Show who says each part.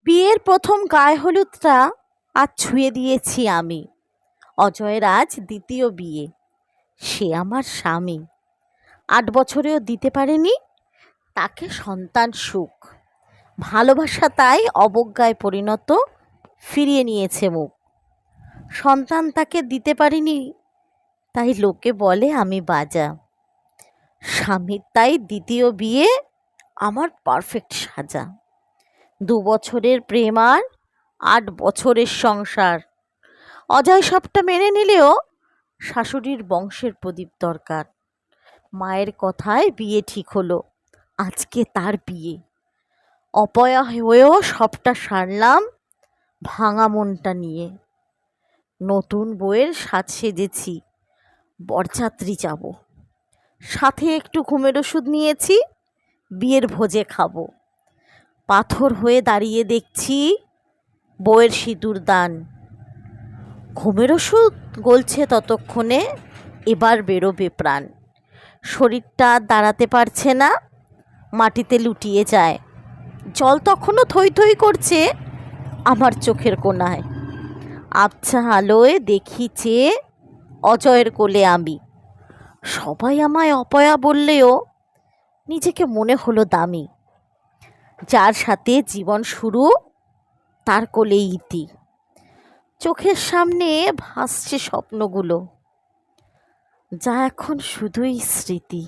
Speaker 1: বিয়ের প্রথম গায়ে হলুদটা আজ ছুঁয়ে দিয়েছি আমি। অজয়ের আজ দ্বিতীয় বিয়ে, সে আমার স্বামী। ৮ বছরেও দিতে পারেনি তাকে সন্তান সুখ, ভালোবাসা তাই অবজ্ঞায় পরিণত, ফিরিয়ে নিয়েছে মুখ। সন্তান তাকে দিতে পারিনি তাই লোকে বলে আমি বাজা। স্বামীর তাই দ্বিতীয় বিয়ে আমার পারফেক্ট সাজা। ২ বছরের প্রেম আর ৮ বছরের সংসার। অজয় সবটা মেনে নিলেও শাশুড়ির বংশের প্রদীপ দরকার। মায়ের কথায় বিয়ে ঠিক হলো, আজকে তার বিয়ে। অপয়া হয়েও সবটা সারলাম ভাঙা মনটা নিয়ে। নতুন বউয়ের সাজ সেজেছি, বরযাত্রী যাব। সাথে একটু ঘুমের ওষুধ নিয়েছি, বিয়ের ভোজে খাবো। পাথর হয়ে দাঁড়িয়ে দেখছি বউয়ের সিঁদুর দান। ঘুমের ওষুধ গলছে ততক্ষণে, এবার বেরোবে প্রাণ। শরীরটা আর দাঁড়াতে পারছে না, মাটিতে লুটিয়ে যায়। জল তখনও থই থই করছে আমার চোখের কোণায়। আবছা আলোয় দেখি চেয়ে অজয়ের কোলে আমি। সবাই আমায় অপয়া বললেও নিজেকে মনে হলো দামি। যার সাথে জীবন শুরু তার কোলে ইতি। চোখের সামনে ভাসছে স্বপ্নগুলো, যা এখন শুধুই স্মৃতি।